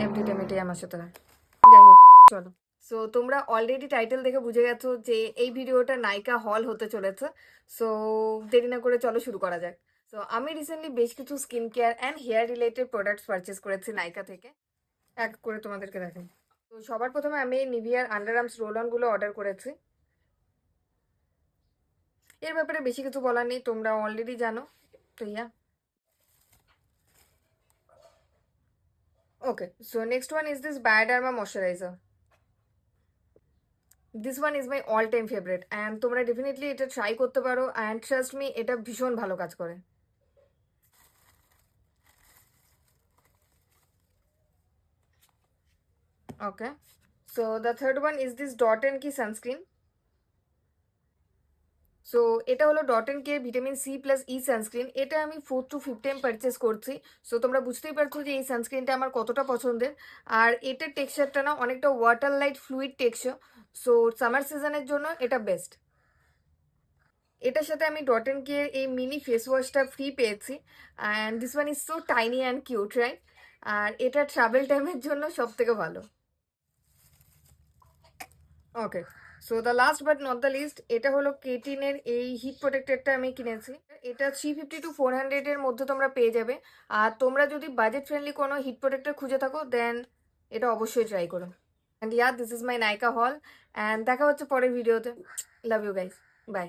Every time এটাই আমার সাথে হয়। যাই হোক, চলো। সো তোমরা অলরেডি টাইটেল দেখে বুঝে গেছো যে এই ভিডিওটা নায়িকা হল হতে চলেছে। সো দেরি না করে চলো শুরু করা যাক। সো আমি রিসেন্টলি বেশ কিছু skin care and hair related products purchase করেছি নায়িকা থেকে। এক করে তোমাদেরকে দেখাই। তো সবার প্রথমে আমি নিভিয়ার আন্ডার আর্মস রোল অনগুলো অর্ডার করেছি। এর ব্যাপারে বেশি কিছু বলার নেই, তোমরা অলরেডি জানো। তো yeah, okay. So next one is this Bioderma moisturiser. This one is my all time favourite and তোমরা ডেফিনেটলি এটা ট্রাই করতে পারো অ্যান্ড ট্রাস্ট মি, এটা ভীষণ ভালো কাজ করে। Okay. So the third one is this Dot and Key sunscreen. So এটা হলো Dot and Key vitamin C plus E sunscreen. এটা আমি 4 to 5 টাইম পারচেস করছি। সো তোমরা বুঝতেই পারছো যে এই সানস্ক্রিনটা আমার কতটা পছন্দের। আর এটার টেক্সচারটা না অনেকটা water light fluid texture. So summer সিজনের জন্য এটা বেস্ট। এটার সাথে আমি ডট এন্ড কে এই মিনি ফেস ওয়াশটা ফ্রি পেয়েছি and this one is so tiny and cute, right? আর এটা ট্রাভেল টাইমের জন্য সব থেকে ভালো। Okay. So the last but not the least, এটা হলো কেটিনের এই হিট প্রোটেক্টরটা আমি কিনেছি। এটা 350 to 400 এর মধ্যে তোমরা পেয়ে যাবে। আর তোমরা যদি বাজেট ফ্রেন্ডলি কোনো হিট প্রোটেক্টর খুঁজে থাকো দেন এটা অবশ্যই ট্রাই করো। And yeah, this is my নায়িকা হল অ্যান্ড দেখা হচ্ছে পরের ভিডিওতে। Love you guys, by.